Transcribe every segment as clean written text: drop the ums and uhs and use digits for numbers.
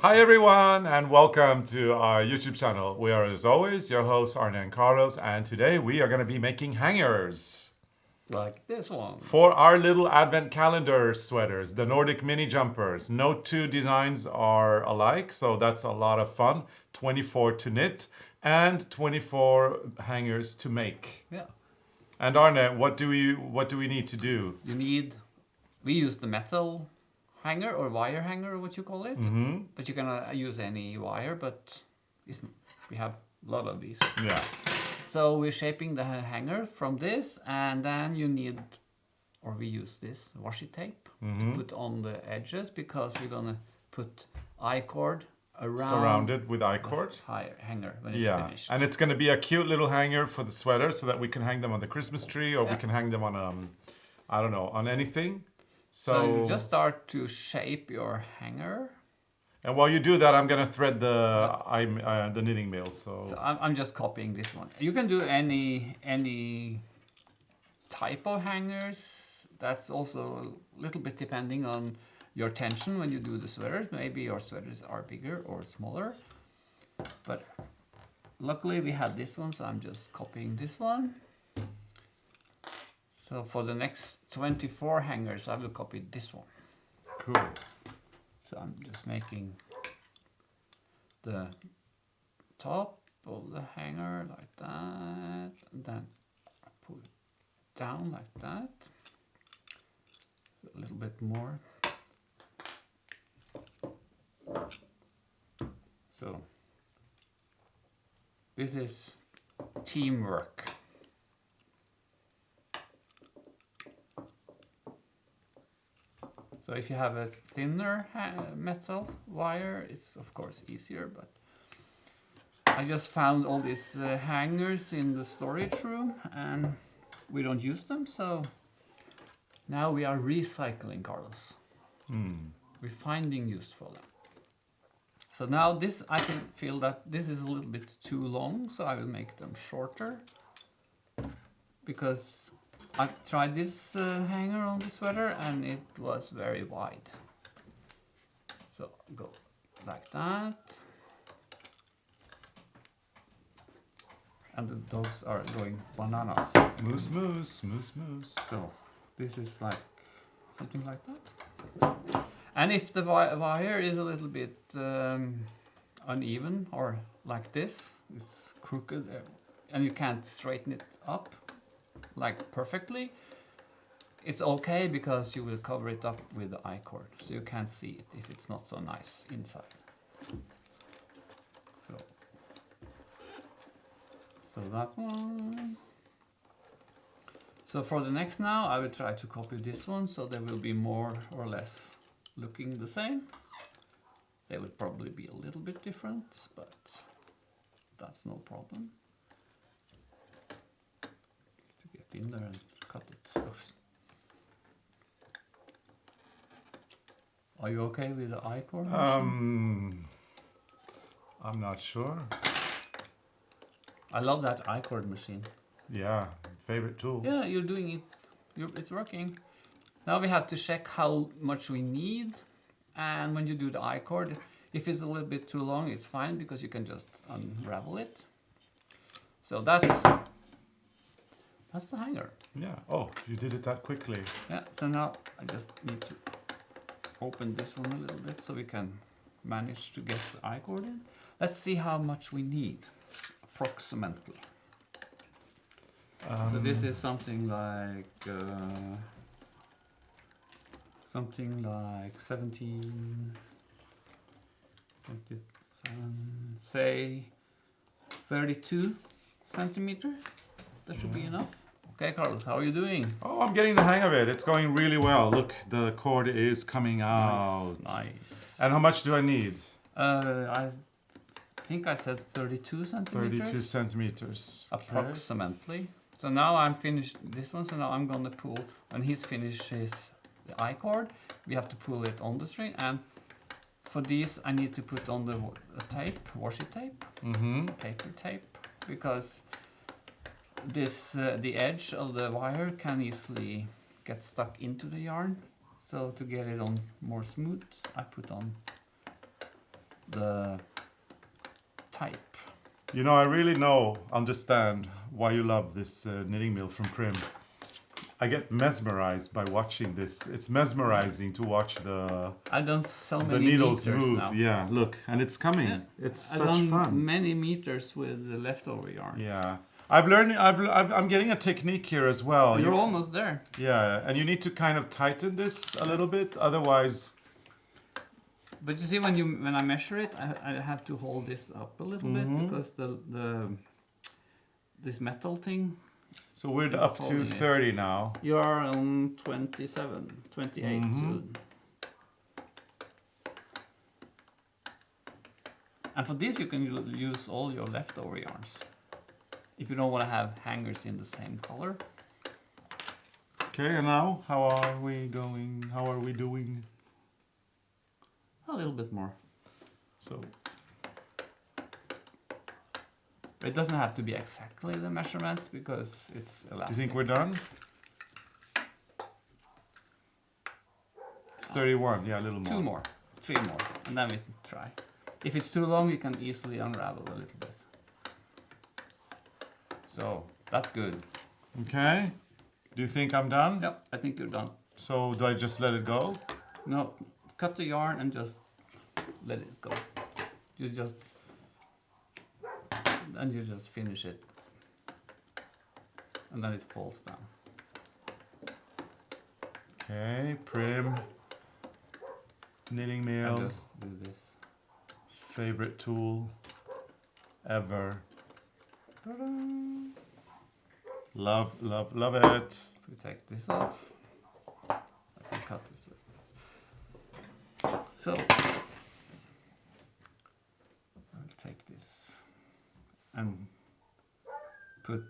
Hi everyone and welcome to our YouTube channel. We are as always your hosts Arne and Carlos, and today we are going to be making hangers Like this one. for our little advent calendar sweaters, the Nordic mini jumpers. No two designs are alike, so that's a lot of fun. 24 to knit and 24 hangers to make. Yeah. And Arne, what do we need to do? We use the metal hanger or wire hanger, what you call it. Mm-hmm. But you can use any wire, but we have a lot of these. Yeah. So we're shaping the hanger from this, and then we use this washi tape to put on the edges, because we're gonna put I-cord around Surrounded with I-cord. hanger when it's Yeah, finished. and it's going to be a cute little hanger for the sweater so that we can hang them on the Christmas tree, or we can hang them on, I don't know, on anything. So you just start to shape your hanger. And while you do that, I'm going to thread the knitting mill. So I'm just copying this one. You can do any type of hangers. That's also a little bit depending on your tension when you do the sweaters. Maybe your sweaters are bigger or smaller. But luckily we had this one, so I'm just copying this one. So for the next 24 hangers, I will copy this one. Cool. So I'm just making the top of the hanger like that, and then I pull it down like that. A little bit more. So this is teamwork. So if you have a thinner metal wire, it's of course easier, but I just found all these hangers in the storage room and we don't use them, so now we are recycling, Carlos. We're finding use for them. So now this, I can feel that this is a little bit too long, so I will make them shorter, because I tried this hanger on the sweater and it was very wide. So go like that. And the dogs are going bananas. Moose, moose, moose, moose. So this is like something like that. And if the wire is a little bit uneven, or like this, it's crooked, and you can't straighten it up like perfectly, it's okay, because you will cover it up with the I-cord, so you can't see it if it's not so nice inside. So that one. So for the next now, I will try to copy this one, so they will be more or less looking the same. They would probably be a little bit different, but that's no problem. To get in there and cut it. Are you okay with the I-cord? I'm not sure. I love that I-cord machine. Yeah, favorite tool. Yeah, you're doing it. It's working. Now we have to check how much we need. And when you do the I-cord, if it's a little bit too long, it's fine, because you can just unravel it. So that's the hanger. Yeah. Oh, you did it that quickly. Yeah, so now I just need to open this one a little bit so we can manage to get the I-cord in. Let's see how much we need, approximately. So this is something like 17, 27, say 32 centimeters. That should be enough. Okay, Carlos, how are you doing? Oh, I'm getting the hang of it. It's going really well. Look, the cord is coming out. Nice. And how much do I need? I think I said 32 centimeters. 32 centimeters. Approximately. So now I'm finished this one, so now I'm gonna pull, when he's finished the I-cord, we have to pull it on the string, and for these I need to put on the tape, washi tape, paper tape, because this the edge of the wire can easily get stuck into the yarn. So to get it on more smooth, I put on the type. You know, I really understand why you love this knitting mill from Prym. I get mesmerized by watching this. It's mesmerizing to watch I've done so the many needles meters move. now. Yeah, look, and it's coming. Yeah. It's I've such done fun. many meters with the leftover yarns. Yeah, I've learned. I'm getting a technique here as well. You're almost there. Yeah, and you need to kind of tighten this a little bit, otherwise. But you see, when I measure it, I have to hold this up a little bit because this metal thing. So we're up to 30 now. You are on 27, 28 soon. And for this, you can use all your leftover yarns. If you don't want to have hangers in the same color. Okay, and now how are we going? How are we doing? A little bit more. So It doesn't have to be exactly the measurements because it's elastic. do you think we're done? It's 31, yeah, a little more. 2 more, 3 more, and then we can try. If it's too long, you can easily unravel a little bit. So that's good. Okay. Do you think I'm done? Yep, I think you're done. So do I just let it go? No, cut the yarn and just let it go. You just finish it, and then it falls down. Okay, Prym knitting And mill, just do this. favorite tool ever. Love, love, love it. So we take this off. I can cut it with this. So I'll take this and put.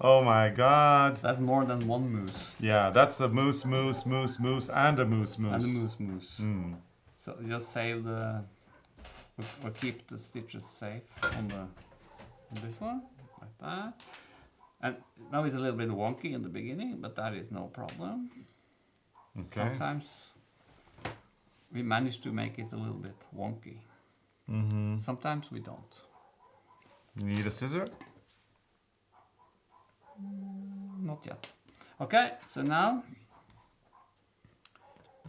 Oh my God. That's more than one moose. Yeah, that's a moose, moose, moose, moose, and a moose, moose. And a moose, moose. Mm. So just save the, or keep the stitches safe on this one, like that. And now it's a little bit wonky in the beginning, but that is no problem. Okay. Sometimes we manage to make it a little bit wonky. Mm-hmm. Sometimes we don't. You need a scissor? Not yet. Okay, so now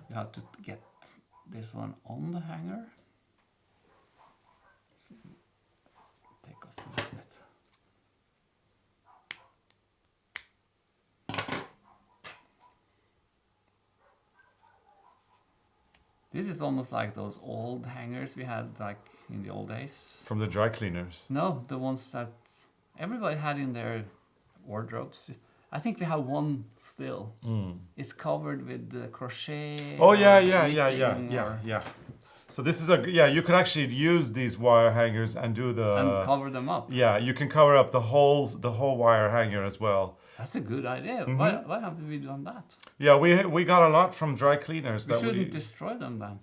you have to get this one on the hanger. So take off a little bit. This is almost like those old hangers we had like in the old days. From the dry cleaners. No, the ones that everybody had in their wardrobes. I think we have one still. Mm. It's covered with the crochet. Oh yeah, or yeah, knitting yeah. or- So this is you can actually use these wire hangers and do the and cover them up. yeah, you can cover up the whole wire hanger as well. That's a good idea. Mhm. Why haven't we done that? Yeah, we got a lot from dry cleaners. We shouldn't destroy them then.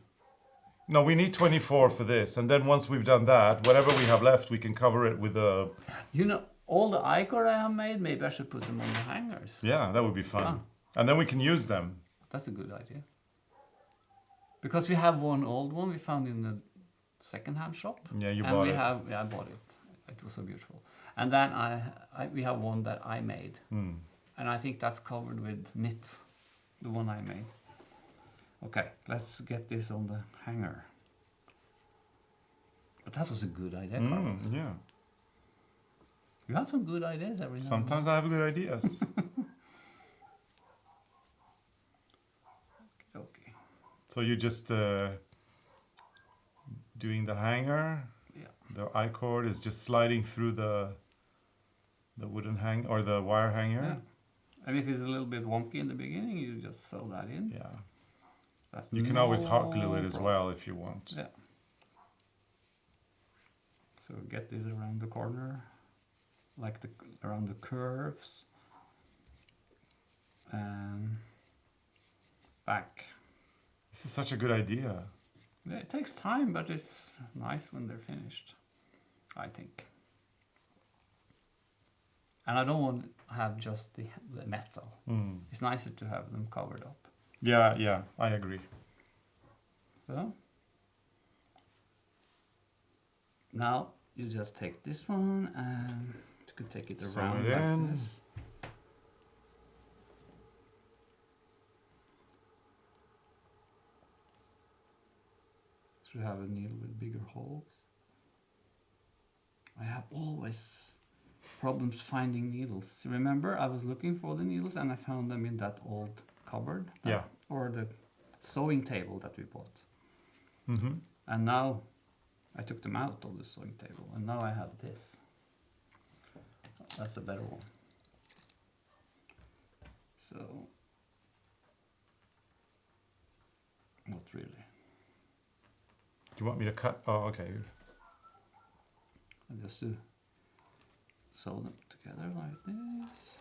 No, we need 24 for this, and then once we've done that, whatever we have left, we can cover it with a. You know, all the I-cord I have made, maybe I should put them on the hangers. Yeah, that would be fun, Ah. and then we can use them. That's a good idea. Because we have one old one we found in the second-hand shop. Yeah, you and bought we it. I bought it. It was so beautiful. And then we have one that I made. Hmm. And I think that's covered with knit, the one I made. Okay, let's get this on the hanger. But that was a good idea, Carlos. Yeah. You have some good ideas every now and then. Sometimes I have good ideas. Okay. So you just doing the hanger. Yeah. The I-cord is just sliding through the wooden hang or the wire hanger. Yeah. And if it's a little bit wonky in the beginning, you just sew that in. Yeah. That's You can always hot glue it as problem. well if you want. Yeah. So get this around the corner, like around the curves, and back. This is such a good idea. Yeah, it takes time, but it's nice when they're finished, I think. And I don't want to have just the metal. Mm. It's nicer to have them covered up. Yeah, I agree. so. Now you just take this one and you can take it Sew around it like in. this. Should have a needle with bigger holes. I have always problems finding needles. Remember, I was looking for the needles and I found them in that old cupboard. Yeah. Or the sewing table that we bought. Mm-hmm. And now I took them out of the sewing table and now I have this. That's a better one. So, not really. Do you want me to cut? Oh, okay. I just to sew them together like this.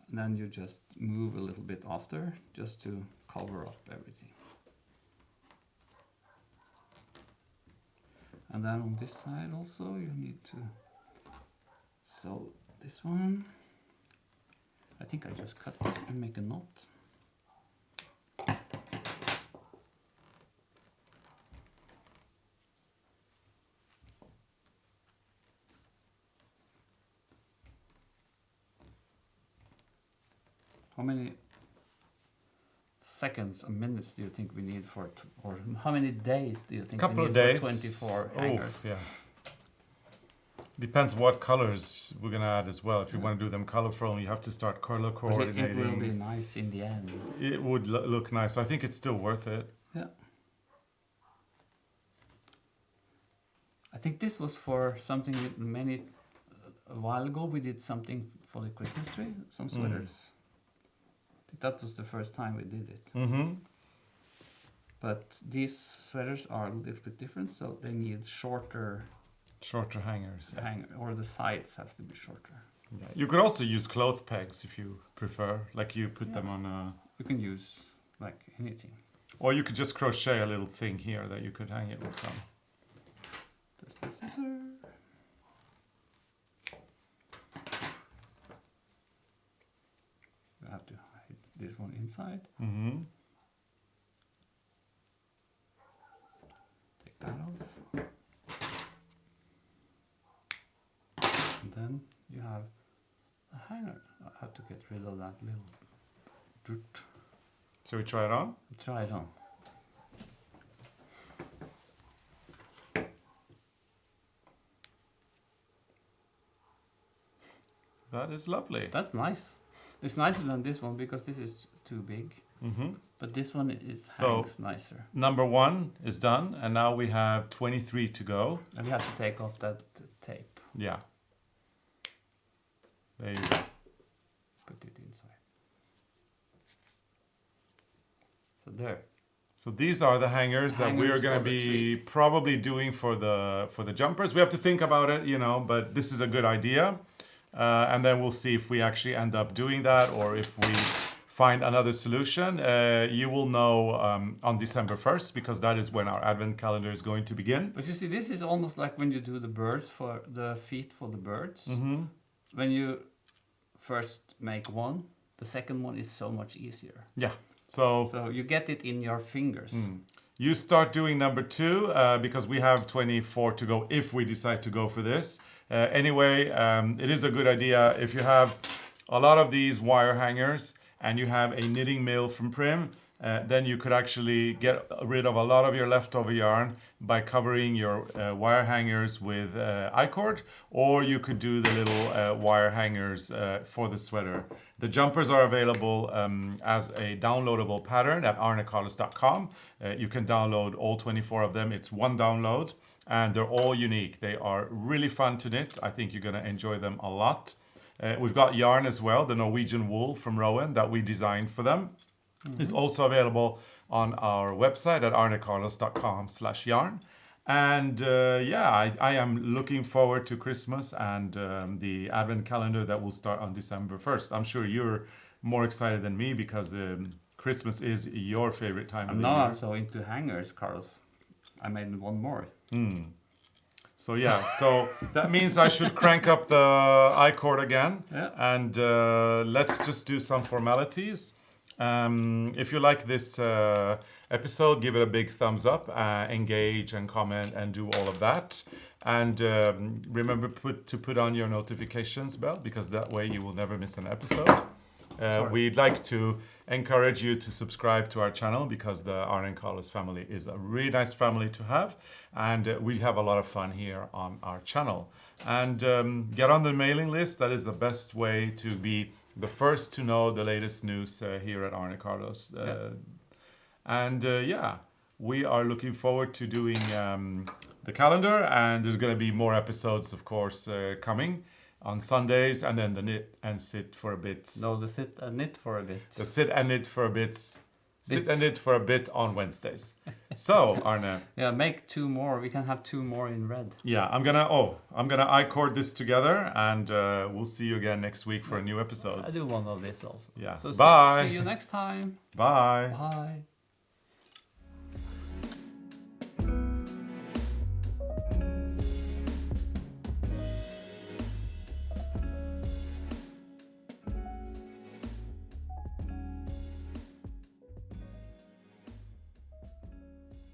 And then you just move a little bit after, just to cover up everything. And then on this side also you need to sew this one. I think I just cut this and make a knot. How many seconds or minutes do you think we need for it? Or how many days do you think Couple we of need days. for 24 hangers? Oh, yeah. Depends what colors we're gonna add as well. If you want to do them colorful, you have to start color But coordinating. it will be nice in the end. It would look nice. I think it's still worth it. Yeah. I think this was for something with many. A while ago we did something for the Christmas tree, some sweaters. I think that was the first time we did it. Mm-hmm. But these sweaters are a little bit different, so they need shorter Shorter hangers. Yeah. hanger, or the sides has to be shorter. Yeah. You could also use cloth pegs if you prefer. Like you put Yeah. them on a... You can use like anything. Or you could just crochet a little thing here that you could hang it with them. Just a scissor. You have to hide this one inside. Mm-hmm. Take that off. And then you have a hanger. I have to get rid of that little dirt. Shall we try it on? Try it on. That is lovely. That's nice. It's nicer than this one because this is too big. Mm-hmm. But this one is So- hangs nicer. Number 1 is done, and now we have 23 to go. And we have to take off that tape. Yeah. There you go. Put it inside. So there. So these are the hangers that Hangers we're going to for the be probably doing for the jumpers. We have to think about it, but this is a good idea. And then we'll see if we actually end up doing that or if we find another solution. You will know on December 1st because that is when our advent calendar is going to begin. But you see, this is almost like when you do the birds for the feet for the birds. Mm-hmm. When you first make one, the second one is so much easier. Yeah. So So you get it in your fingers. you start doing number 2 because we have 24 to go if we decide to go for this. Anyway, it is a good idea if you have a lot of these wire hangers and you have a knitting mill from Prym, then you could actually get rid of a lot of your leftover yarn by covering your wire hangers with I-cord, or you could do the little wire hangers for the sweater. The jumpers are available as a downloadable pattern at arnecarlos.com. You can download all 24 of them. It's one download, and they're all unique. They are really fun to knit. I think you're going to enjoy them a lot. We've got yarn as well, the Norwegian wool from Rowan that we designed for them. Is also available on our website at arnecarlos.com/yarn. And I am looking forward to Christmas and the advent calendar that will start on December 1st. I'm sure you're more excited than me because Christmas is your favorite time of And the now year. I'm so into hangers, Carlos. I made one more. So yeah, so that means I should crank up the I-cord again. Yeah. And let's just do some formalities. If you like this episode, give it a big thumbs up, engage and comment and do all of that. And remember to put on your notifications bell, because that way you will never miss an episode. We'd like to encourage you to subscribe to our channel, because the ARNE CARLOS family is a really nice family to have, and we have a lot of fun here on our channel. And get on the mailing list. That is the best way to be the first to know the latest news here at ARNE CARLOS. And we are looking forward to doing the calendar, and there's going to be more episodes, of course, coming on Sundays, and then the knit and sit for a bit. No, the sit and knit for a bit. The sit and knit for a bit. Sit and knit for a bit on Wednesdays. So, Arne. Yeah, make 2 more. We can have 2 more in red. Yeah, I'm gonna I-cord this together, and we'll see you again next week for a new episode. I do one of this also. Yeah. So Bye. see you next time. Bye. Bye.